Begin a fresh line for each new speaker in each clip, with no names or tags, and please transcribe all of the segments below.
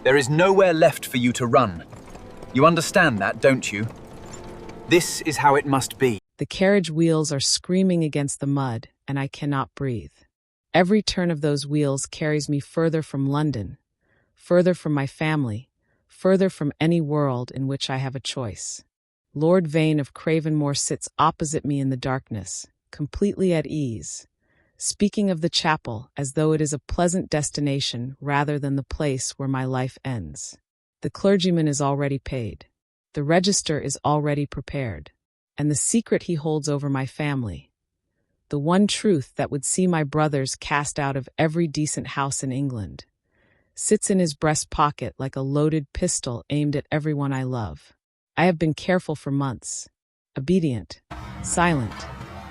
There is nowhere left for you to run. You understand that, don't you? This is how it must be.
The carriage wheels are screaming against the mud, and I cannot breathe. Every turn of those wheels carries me further from London, further from my family, further from any world in which I have a choice. Lord Vane of Cravenmore sits opposite me in the darkness, completely at ease, speaking of the chapel as though it is a pleasant destination rather than the place where my life ends. The clergyman is already paid. The register is already prepared. And the secret he holds over my family, the one truth that would see my brothers cast out of every decent house in England, sits in his breast pocket like a loaded pistol aimed at everyone I love. I have been careful for months, obedient, silent.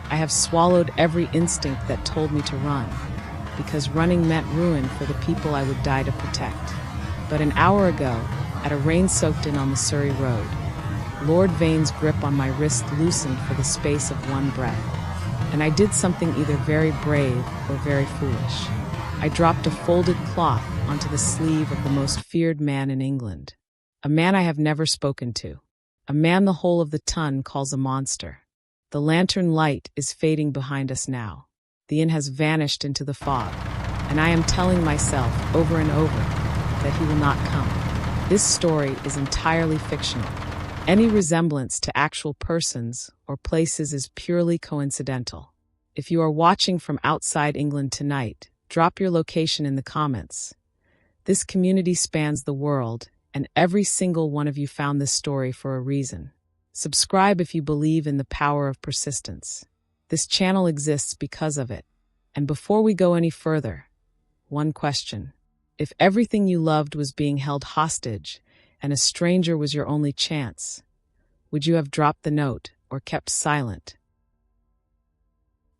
I have swallowed every instinct that told me to run, because running meant ruin for the people I would die to protect. But an hour ago, at a rain-soaked inn on the Surrey road, Lord Vane's grip on my wrist loosened for the space of one breath, and I did something either very brave or very foolish. I dropped a folded cloth onto the sleeve of the most feared man in England, a man I have never spoken to, a man the whole of the ton calls a monster. The lantern light is fading behind us now. The inn has vanished into the fog, and I am telling myself over and over that he will not come. This story is entirely fictional. Any resemblance to actual persons or places is purely coincidental. If you are watching from outside England tonight, drop your location in the comments. This community spans the world, and every single one of you found this story for a reason. Subscribe if you believe in the power of persistence. This channel exists because of it. And before we go any further, one question. If everything you loved was being held hostage, and a stranger was your only chance, would you have dropped the note or kept silent?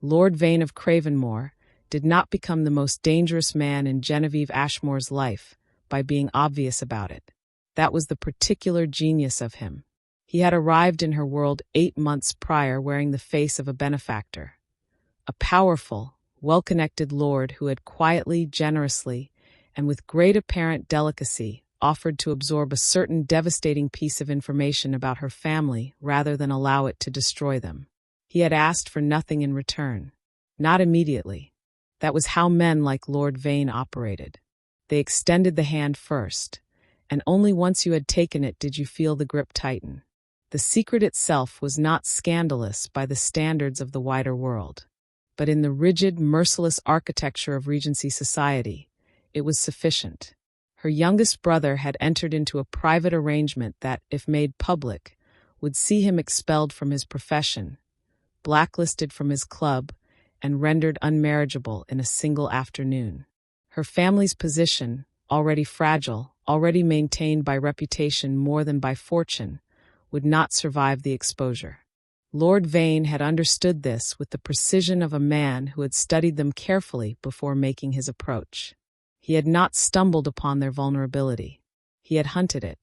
Lord Vane of Cravenmore did not become the most dangerous man in Genevieve Ashmore's life by being obvious about it. That was the particular genius of him. He had arrived in her world 8 months prior wearing the face of a benefactor, a powerful, well-connected lord who had quietly, generously, and with great apparent delicacy offered to absorb a certain devastating piece of information about her family rather than allow it to destroy them. He had asked for nothing in return. Not immediately. That was how men like Lord Vane operated. They extended the hand first, and only once you had taken it did you feel the grip tighten. The secret itself was not scandalous by the standards of the wider world, but in the rigid, merciless architecture of Regency society, it was sufficient. Her youngest brother had entered into a private arrangement that, if made public, would see him expelled from his profession, blacklisted from his club, and rendered unmarriageable in a single afternoon. Her family's position, already fragile, already maintained by reputation more than by fortune, would not survive the exposure. Lord Vane had understood this with the precision of a man who had studied them carefully before making his approach. He had not stumbled upon their vulnerability. He had hunted it.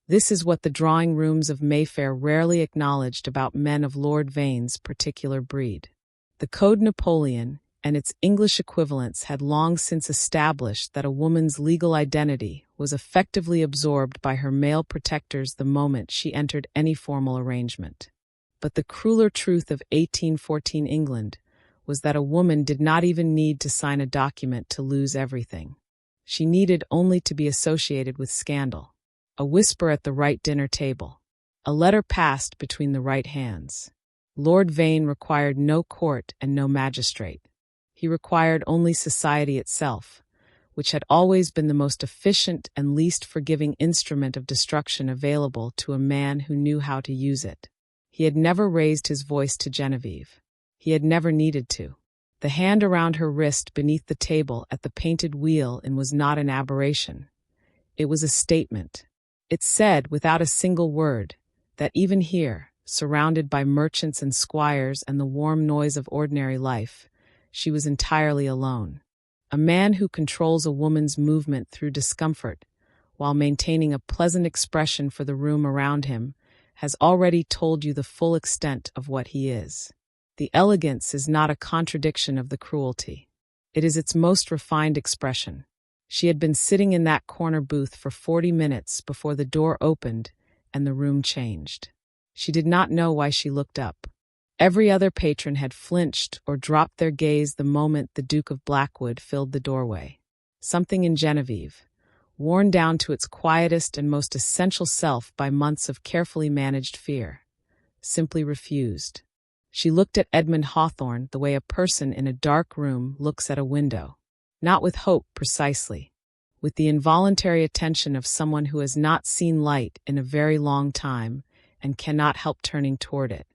This is what the drawing rooms of Mayfair rarely acknowledged about men of Lord Vane's particular breed. The Code Napoleon and its English equivalents had long since established that a woman's legal identity was effectively absorbed by her male protectors the moment she entered any formal arrangement. But the crueler truth of 1814 England was that a woman did not even need to sign a document to lose everything. She needed only to be associated with scandal, a whisper at the right dinner table, a letter passed between the right hands. Lord Vane required no court and no magistrate. He required only society itself, which had always been the most efficient and least forgiving instrument of destruction available to a man who knew how to use it. He had never raised his voice to Genevieve. He had never needed to. The hand around her wrist beneath the table at the painted wheel was not an aberration. It was a statement. It said, without a single word, that even here, surrounded by merchants and squires and the warm noise of ordinary life, she was entirely alone. A man who controls a woman's movement through discomfort, while maintaining a pleasant expression for the room around him, has already told you the full extent of what he is. The elegance is not a contradiction of the cruelty. It is its most refined expression. She had been sitting in that corner booth for 40 minutes before the door opened and the room changed. She did not know why she looked up. Every other patron had flinched or dropped their gaze the moment the Duke of Blackwood filled the doorway. Something in Genevieve, worn down to its quietest and most essential self by months of carefully managed fear, simply refused. She looked at Edmund Hawthorne the way a person in a dark room looks at a window. Not with hope precisely, with the involuntary attention of someone who has not seen light in a very long time and cannot help turning toward it.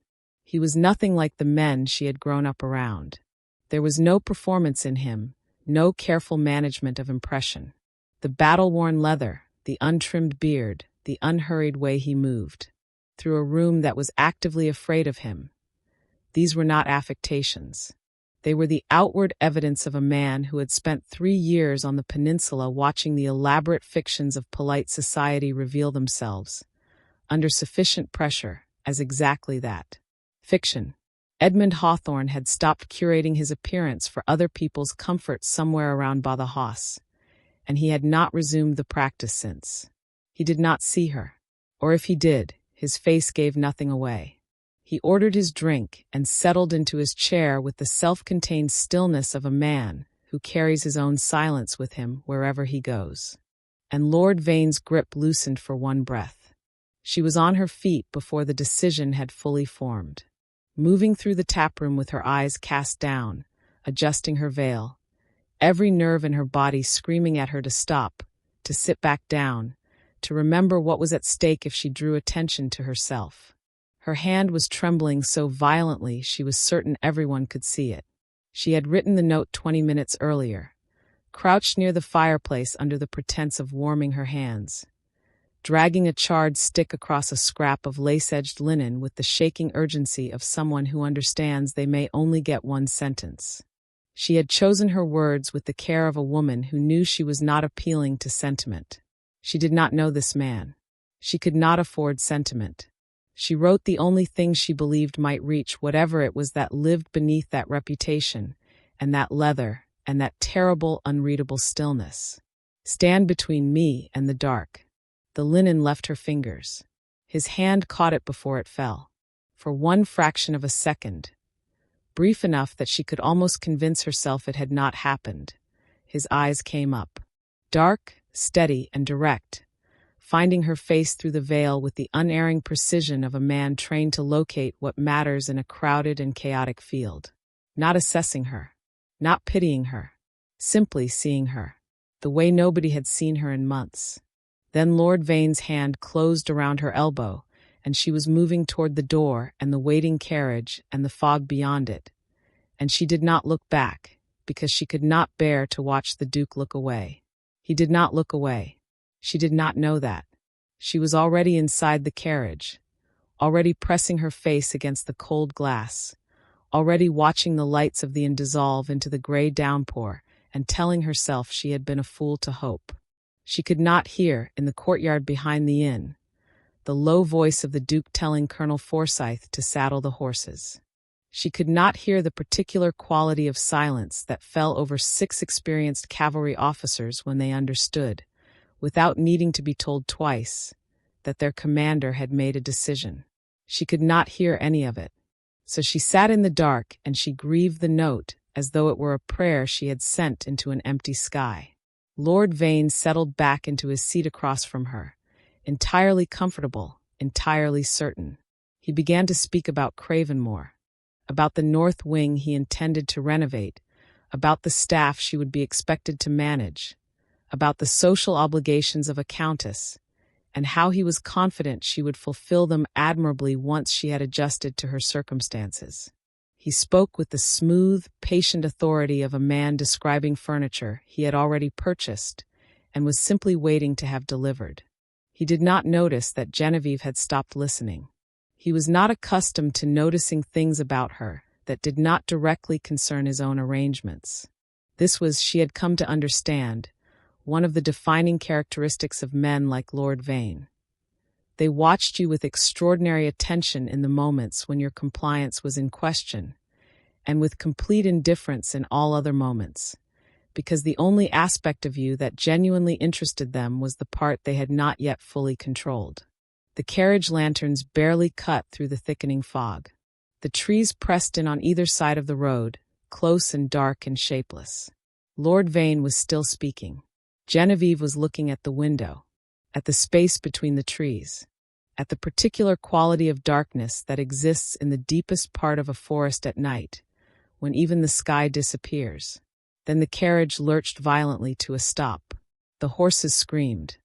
He was nothing like the men she had grown up around. There was no performance in him, no careful management of impression. The battle-worn leather, the untrimmed beard, the unhurried way he moved, through a room that was actively afraid of him. These were not affectations. They were the outward evidence of a man who had spent 3 years on the peninsula watching the elaborate fictions of polite society reveal themselves, under sufficient pressure, as exactly that. Fiction. Edmund Hawthorne had stopped curating his appearance for other people's comfort somewhere around Badajoz, and he had not resumed the practice since. He did not see her, or if he did, his face gave nothing away. He ordered his drink and settled into his chair with the self-contained stillness of a man who carries his own silence with him wherever he goes. And Lord Vane's grip loosened for one breath. She was on her feet before the decision had fully formed. Moving through the taproom with her eyes cast down, adjusting her veil, every nerve in her body screaming at her to stop, to sit back down, to remember what was at stake if she drew attention to herself. Her hand was trembling so violently she was certain everyone could see it. She had written the note 20 minutes earlier, crouched near the fireplace under the pretense of warming her hands, dragging a charred stick across a scrap of lace-edged linen with the shaking urgency of someone who understands they may only get one sentence. She had chosen her words with the care of a woman who knew she was not appealing to sentiment. She did not know this man. She could not afford sentiment. She wrote the only thing she believed might reach whatever it was that lived beneath that reputation, and that leather, and that terrible, unreadable stillness. Stand between me and the dark. The linen left her fingers. His hand caught it before it fell. For one fraction of a second, brief enough that she could almost convince herself it had not happened, his eyes came up. Dark, steady, and direct, finding her face through the veil with the unerring precision of a man trained to locate what matters in a crowded and chaotic field. Not assessing her, not pitying her, simply seeing her, the way nobody had seen her in months. Then Lord Vane's hand closed around her elbow, and she was moving toward the door and the waiting carriage and the fog beyond it. And she did not look back, because she could not bear to watch the Duke look away. He did not look away. She did not know that. She was already inside the carriage, already pressing her face against the cold glass, already watching the lights of the inn dissolve into the gray downpour and telling herself she had been a fool to hope. She could not hear, in the courtyard behind the inn, the low voice of the Duke telling Colonel Forsyth to saddle the horses. She could not hear the particular quality of silence that fell over 6 experienced cavalry officers when they understood, without needing to be told twice, that their commander had made a decision. She could not hear any of it. So she sat in the dark and she grieved the note as though it were a prayer she had sent into an empty sky. Lord Vane settled back into his seat across from her, entirely comfortable, entirely certain. He began to speak about Cravenmore, about the north wing he intended to renovate, about the staff she would be expected to manage, about the social obligations of a countess, and how he was confident she would fulfill them admirably once she had adjusted to her circumstances. He spoke with the smooth, patient authority of a man describing furniture he had already purchased and was simply waiting to have delivered. He did not notice that Genevieve had stopped listening. He was not accustomed to noticing things about her that did not directly concern his own arrangements. This was, she had come to understand, one of the defining characteristics of men like Lord Vane. They watched you with extraordinary attention in the moments when your compliance was in question, and with complete indifference in all other moments. because the only aspect of you that genuinely interested them was the part they had not yet fully controlled. The carriage lanterns barely cut through the thickening fog. The trees pressed in on either side of the road, close and dark and shapeless. Lord Vane was still speaking. Genevieve was looking at the window, at the space between the trees, at the particular quality of darkness that exists in the deepest part of a forest at night, when even the sky disappears. Then the carriage lurched violently to a stop. The horses screamed,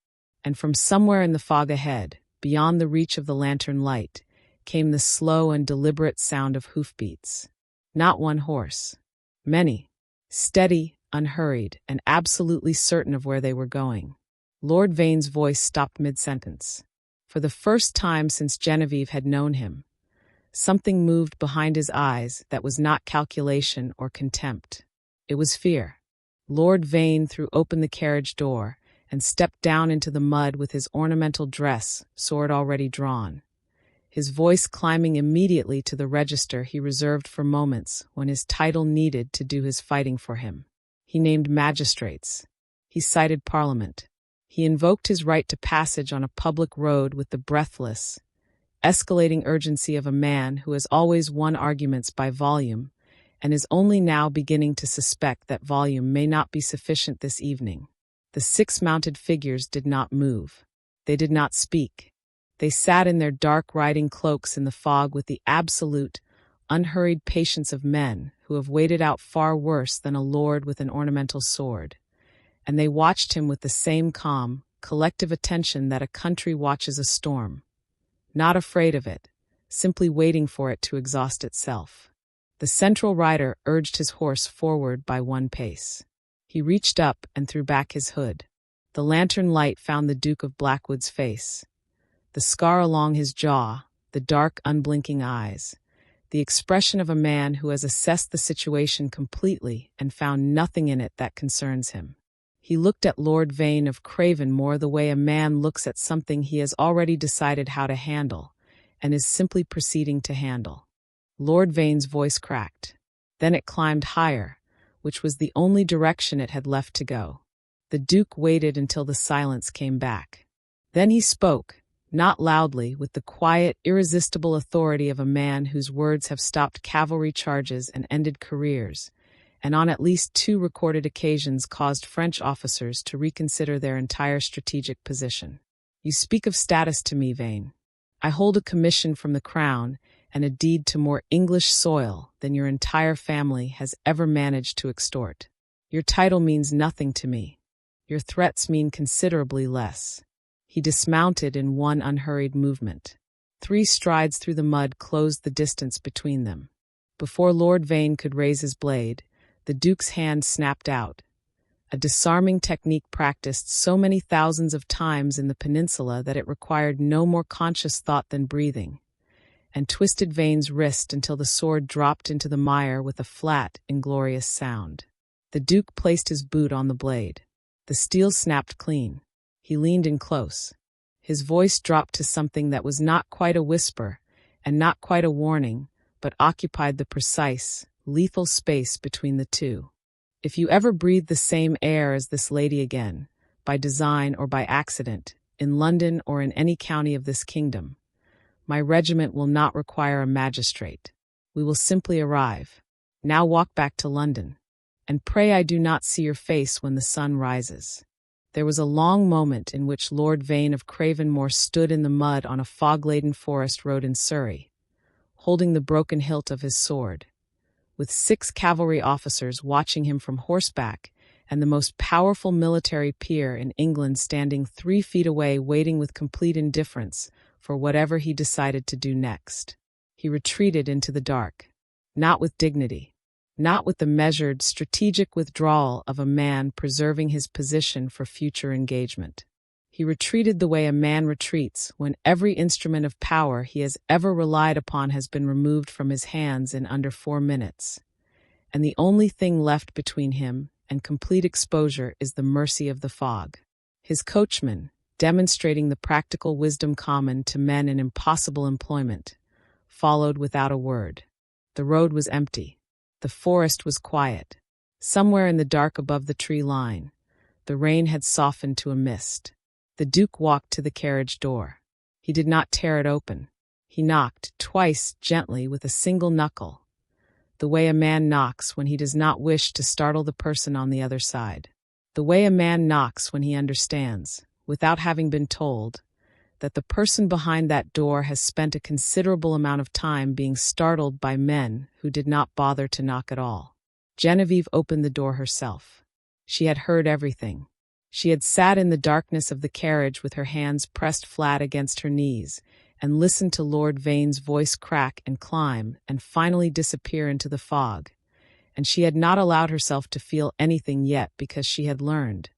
and from somewhere in the fog ahead, beyond the reach of the lantern light, came the slow and deliberate sound of hoofbeats. Not one horse. Many. Steady, unhurried, and absolutely certain of where they were going. Lord Vane's voice stopped mid-sentence. For the first time since Genevieve had known him, something moved behind his eyes that was not calculation or contempt. It was fear. Lord Vane threw open the carriage door and stepped down into the mud with his ornamental dress, sword already drawn, his voice climbing immediately to the register he reserved for moments when his title needed to do his fighting for him. He named magistrates. He cited Parliament. He invoked his right to passage on a public road with the breathless, escalating urgency of a man who has always won arguments by volume and is only now beginning to suspect that volume may not be sufficient this evening. The 6 mounted figures did not move. They did not speak. They sat in their dark riding cloaks in the fog with the absolute, unhurried patience of men who have waited out far worse than a lord with an ornamental sword. And they watched him with the same calm, collective attention that a country watches a storm. Not afraid of it, simply waiting for it to exhaust itself. The central rider urged his horse forward by 1 pace. He reached up and threw back his hood. The lantern light found the Duke of Blackwood's face. The scar along his jaw, the dark, unblinking eyes, the expression of a man who has assessed the situation completely and found nothing in it that concerns him. He looked at Lord Vane of Cravenmore the way a man looks at something he has already decided how to handle, and is simply proceeding to handle. Lord Vane's voice cracked. Then it climbed higher, which was the only direction it had left to go. The Duke waited until the silence came back. Then he spoke, not loudly, with the quiet, irresistible authority of a man whose words have stopped cavalry charges and ended careers, and on at least 2 recorded occasions caused French officers to reconsider their entire strategic position. You speak of status to me, Vane. I hold a commission from the Crown and a deed to more English soil than your entire family has ever managed to extort. Your title means nothing to me. Your threats mean considerably less. He dismounted in one unhurried movement. 3 strides through the mud closed the distance between them. Before Lord Vane could raise his blade, the Duke's hand snapped out, a disarming technique practiced so many thousands of times in the peninsula that it required no more conscious thought than breathing, and twisted Vane's wrist until the sword dropped into the mire with a flat, inglorious sound. The Duke placed his boot on the blade. The steel snapped clean. He leaned in close. His voice dropped to something that was not quite a whisper and not quite a warning, but occupied the precise, lethal space between the two. If you ever breathe the same air as this lady again, by design or by accident, in London or in any county of this kingdom, my regiment will not require a magistrate. We will simply arrive. Now walk back to London, and pray I do not see your face when the sun rises. There was a long moment in which Lord Vane of Cravenmore stood in the mud on a fog-laden forest road in Surrey, holding the broken hilt of his sword, with 6 cavalry officers watching him from horseback and the most powerful military peer in England standing 3 feet away waiting with complete indifference for whatever he decided to do next. He retreated into the dark, not with dignity, not with the measured, strategic withdrawal of a man preserving his position for future engagement. He retreated the way a man retreats when every instrument of power he has ever relied upon has been removed from his hands in under 4 minutes, and the only thing left between him and complete exposure is the mercy of the fog. His coachman, demonstrating the practical wisdom common to men in impossible employment, followed without a word. The road was empty. The forest was quiet. Somewhere in the dark above the tree line, the rain had softened to a mist. The Duke walked to the carriage door. He did not tear it open. He knocked twice gently with a single knuckle, the way a man knocks when he does not wish to startle the person on the other side. The way a man knocks when he understands, without having been told, that the person behind that door has spent a considerable amount of time being startled by men who did not bother to knock at all. Genevieve opened the door herself. She had heard everything. She had sat in the darkness of the carriage with her hands pressed flat against her knees and listened to Lord Vane's voice crack and climb and finally disappear into the fog. And she had not allowed herself to feel anything yet because she had learned,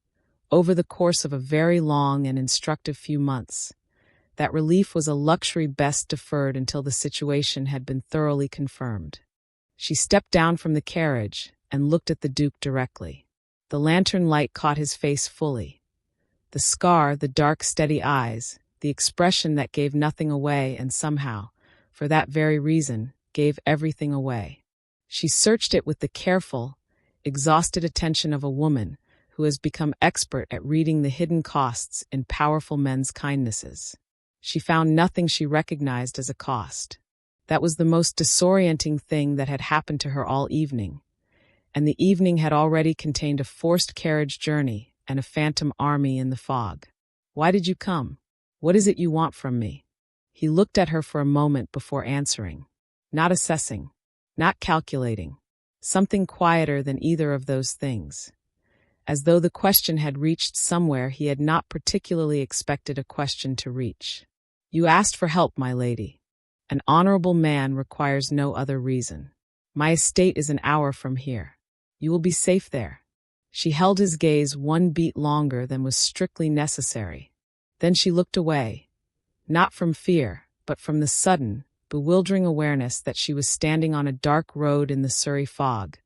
over the course of a very long and instructive few months, that relief was a luxury best deferred until the situation had been thoroughly confirmed. She stepped down from the carriage and looked at the Duke directly. The lantern light caught his face fully. The scar, the dark, steady eyes, the expression that gave nothing away and somehow, for that very reason, gave everything away. She searched it with the careful, exhausted attention of a woman who has become expert at reading the hidden costs in powerful men's kindnesses. She found nothing she recognized as a cost. That was the most disorienting thing that had happened to her all evening. And the evening had already contained a forced carriage journey and a phantom army in the fog. "Why did you come? What is it you want from me?" He looked at her for a moment before answering. Not assessing, not calculating. Something quieter than either of those things. As though the question had reached somewhere he had not particularly expected a question to reach. "You asked for help, my lady. An honorable man requires no other reason. My estate is an hour from here. You will be safe there." She held his gaze one beat longer than was strictly necessary. Then she looked away, not from fear, but from the sudden, bewildering awareness that she was standing on a dark road in the Surrey fog,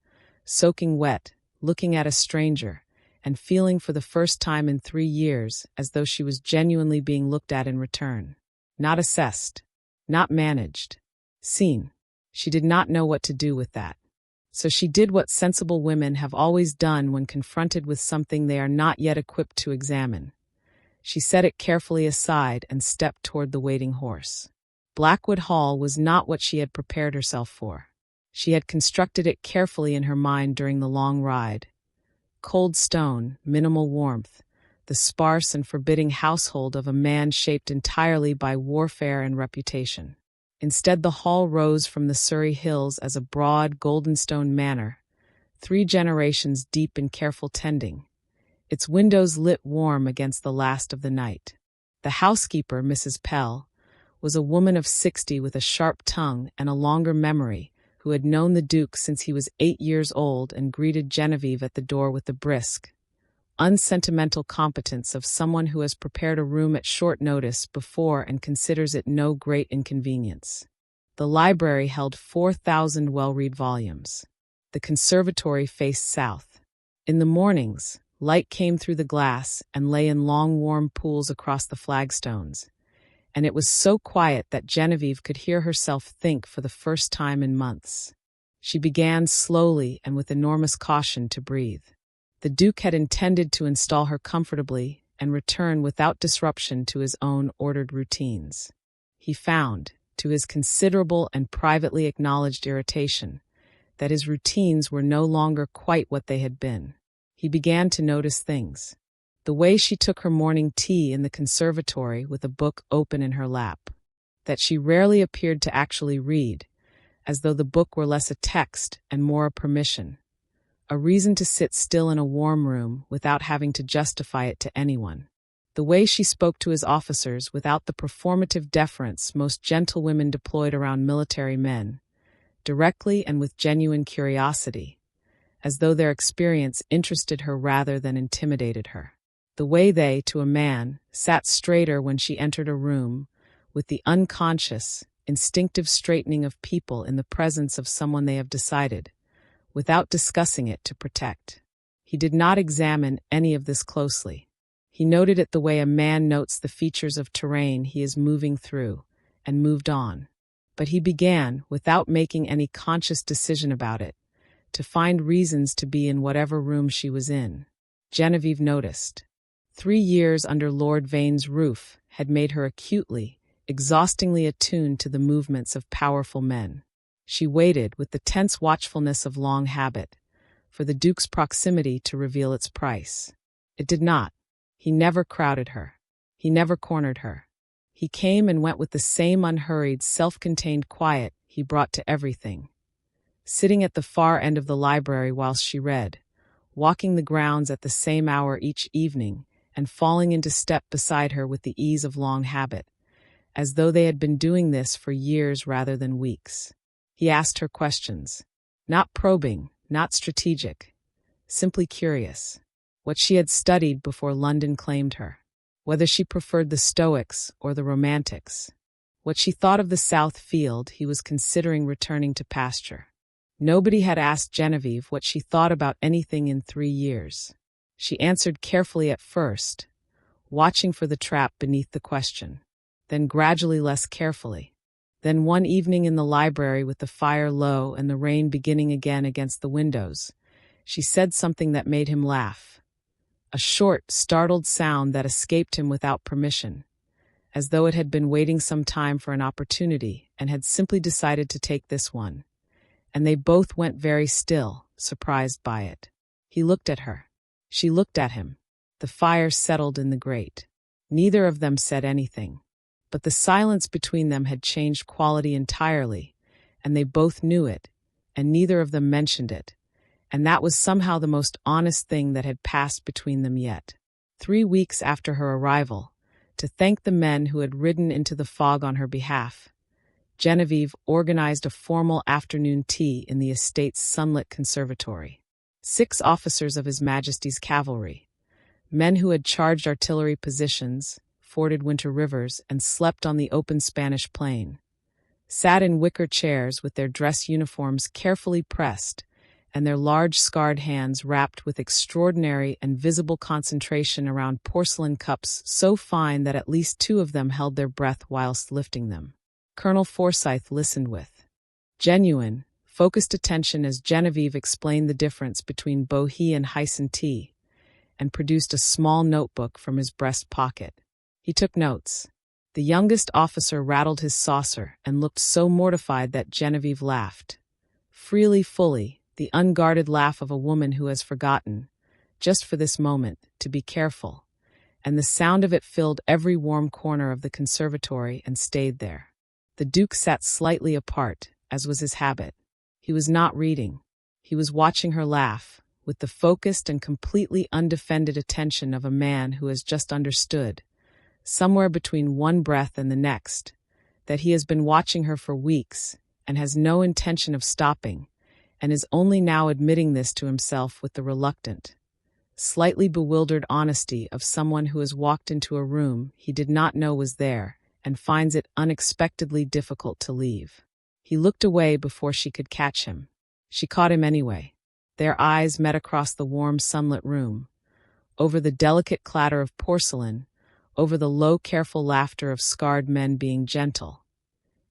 soaking wet, looking at a stranger, and feeling for the first time in 3 years as though she was genuinely being looked at in return. Not assessed, not managed, seen. She did not know what to do with that. So she did what sensible women have always done when confronted with something they are not yet equipped to examine. She set it carefully aside and stepped toward the waiting horse. Blackwood Hall was not what she had prepared herself for. She had constructed it carefully in her mind during the long ride. Cold stone, minimal warmth, the sparse and forbidding household of a man shaped entirely by warfare and reputation. Instead, the hall rose from the Surrey hills as a broad, golden stone manor, 3 generations deep in careful tending, its windows lit warm against the last of the night. The housekeeper, Mrs. Pell, was a woman of 60 with a sharp tongue and a longer memory, who had known the Duke since he was 8 years old and greeted Genevieve at the door with the brisk, unsentimental competence of someone who has prepared a room at short notice before and considers it no great inconvenience. The library held 4,000 well-read volumes. The conservatory faced south. In the mornings, light came through the glass and lay in long warm pools across the flagstones, and it was so quiet that Genevieve could hear herself think for the first time in months. She began slowly and with enormous caution to breathe. The Duke had intended to install her comfortably and return without disruption to his own ordered routines. He found, to his considerable and privately acknowledged irritation, that his routines were no longer quite what they had been. He began to notice things. The way she took her morning tea in the conservatory with a book open in her lap. That she rarely appeared to actually read, as though the book were less a text and more a permission. A reason to sit still in a warm room without having to justify it to anyone. The way she spoke to his officers without the performative deference most gentlewomen deployed around military men, directly and with genuine curiosity, as though their experience interested her rather than intimidated her. The way they, to a man, sat straighter when she entered a room, with the unconscious, instinctive straightening of people in the presence of someone they have decided, without discussing it, to protect. He did not examine any of this closely. He noted it the way a man notes the features of terrain he is moving through, and moved on. But he began, without making any conscious decision about it, to find reasons to be in whatever room she was in. Genevieve noticed. 3 years under Lord Vane's roof had made her acutely, exhaustingly attuned to the movements of powerful men. She waited with the tense watchfulness of long habit for the Duke's proximity to reveal its price. It did not. He never crowded her. He never cornered her. He came and went with the same unhurried, self-contained quiet he brought to everything. Sitting at the far end of the library whilst she read, walking the grounds at the same hour each evening, and falling into step beside her with the ease of long habit, as though they had been doing this for years rather than weeks. He asked her questions. Not probing, not strategic, simply curious. What she had studied before London claimed her. Whether she preferred the Stoics or the Romantics. What she thought of the South Field he was considering returning to pasture. Nobody had asked Genevieve what she thought about anything in 3 years. She answered carefully at first, watching for the trap beneath the question, then gradually less carefully. Then one evening in the library with the fire low and the rain beginning again against the windows, she said something that made him laugh. A short, startled sound that escaped him without permission, as though it had been waiting some time for an opportunity and had simply decided to take this one. And they both went very still, surprised by it. He looked at her. She looked at him. The fire settled in the grate. Neither of them said anything. But the silence between them had changed quality entirely, and they both knew it, and neither of them mentioned it. And that was somehow the most honest thing that had passed between them yet. 3 weeks after her arrival, to thank the men who had ridden into the fog on her behalf, Genevieve organized a formal afternoon tea in the estate's sunlit conservatory. 6 officers of His Majesty's cavalry, men who had charged artillery positions, forded winter rivers, and slept on the open Spanish plain, sat in wicker chairs with their dress uniforms carefully pressed and their large scarred hands wrapped with extraordinary and visible concentration around porcelain cups so fine that at least 2 of them held their breath whilst lifting them. Colonel Forsyth listened with genuine, focused attention as Genevieve explained the difference between Bohea and Hyson tea, and produced a small notebook from his breast pocket. He took notes. The youngest officer rattled his saucer and looked so mortified that Genevieve laughed. Freely, fully, the unguarded laugh of a woman who has forgotten, just for this moment, to be careful, and the sound of it filled every warm corner of the conservatory and stayed there. The Duke sat slightly apart, as was his habit. He was not reading. He was watching her laugh, with the focused and completely undefended attention of a man who has just understood, somewhere between one breath and the next, that he has been watching her for weeks and has no intention of stopping, and is only now admitting this to himself with the reluctant, slightly bewildered honesty of someone who has walked into a room he did not know was there and finds it unexpectedly difficult to leave. He looked away before she could catch him. She caught him anyway. Their eyes met across the warm sunlit room, over the delicate clatter of porcelain, over the low, careful laughter of scarred men being gentle.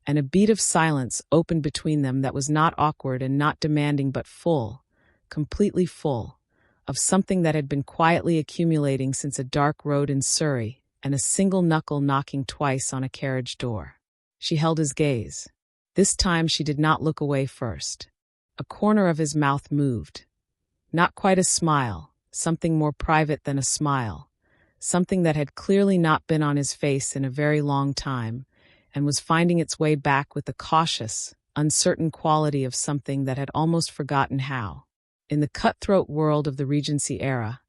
And a beat of silence opened between them that was not awkward and not demanding but full, completely full, of something that had been quietly accumulating since a dark road in Surrey and a single knuckle knocking twice on a carriage door. She held his gaze. This time she did not look away first. A corner of his mouth moved. Not quite a smile, something more private than a smile, something that had clearly not been on his face in a very long time, and was finding its way back with the cautious, uncertain quality of something that had almost forgotten how. In the cutthroat world of the Regency era,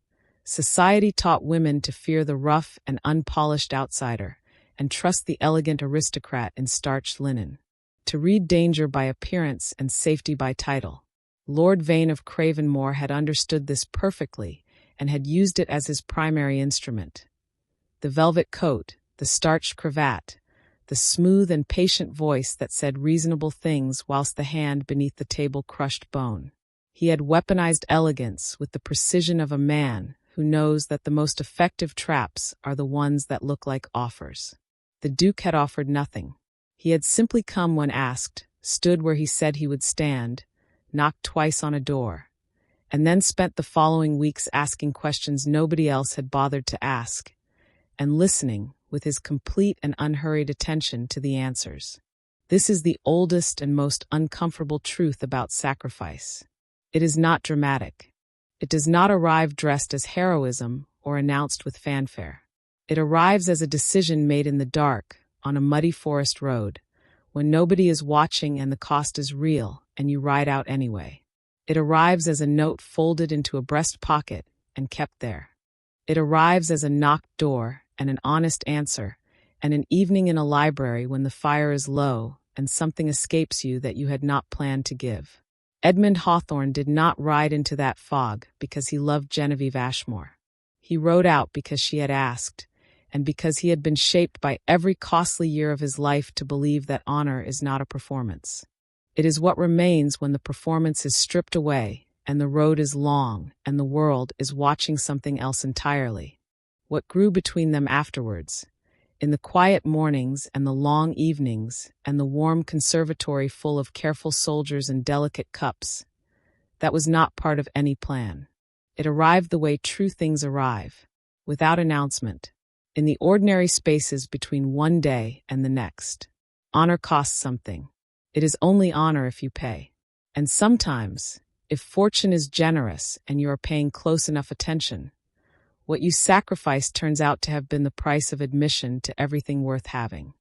society taught women to fear the rough and unpolished outsider and trust the elegant aristocrat in starched linen, to read danger by appearance and safety by title. Lord Vane of Cravenmore had understood this perfectly and had used it as his primary instrument. The velvet coat, the starched cravat, the smooth and patient voice that said reasonable things whilst the hand beneath the table crushed bone. He had weaponized elegance with the precision of a man who knows that the most effective traps are the ones that look like offers. The Duke had offered nothing. He had simply come when asked, stood where he said he would stand, knocked twice on a door, and then spent the following weeks asking questions nobody else had bothered to ask, and listening with his complete and unhurried attention to the answers. This is the oldest and most uncomfortable truth about sacrifice. It is not dramatic. It does not arrive dressed as heroism or announced with fanfare. It arrives as a decision made in the dark, on a muddy forest road, when nobody is watching and the cost is real, and you ride out anyway. It arrives as a note folded into a breast pocket and kept there. It arrives as a knocked door and an honest answer, and an evening in a library when the fire is low and something escapes you that you had not planned to give. Edmund Hawthorne did not ride into that fog because he loved Genevieve Ashmore. He rode out because she had asked, and because he had been shaped by every costly year of his life to believe that honor is not a performance. It is what remains when the performance is stripped away, and the road is long, and the world is watching something else entirely. What grew between them afterwards, in the quiet mornings and the long evenings and the warm conservatory full of careful soldiers and delicate cups, that was not part of any plan. It arrived the way true things arrive, without announcement, in the ordinary spaces between one day and the next. Honor costs something. It is only honor if you pay. And sometimes, if fortune is generous and you are paying close enough attention, what you sacrifice turns out to have been the price of admission to everything worth having.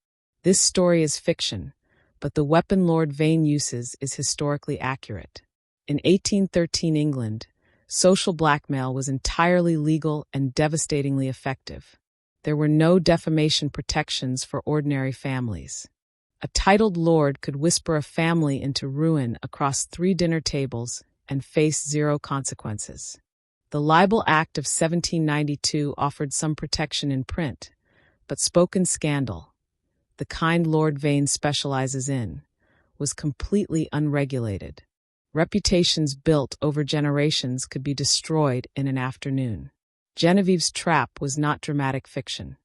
This story is fiction, but the weapon Lord Vane uses is historically accurate. In 1813 England, social blackmail was entirely legal and devastatingly effective. There were no defamation protections for ordinary families. A titled lord could whisper a family into ruin across 3 dinner tables and face 0 consequences. The Libel Act of 1792 offered some protection in print, but spoken scandal, the kind Lord Vane specializes in, was completely unregulated. Reputations built over generations could be destroyed in an afternoon. Genevieve's trap was not dramatic fiction.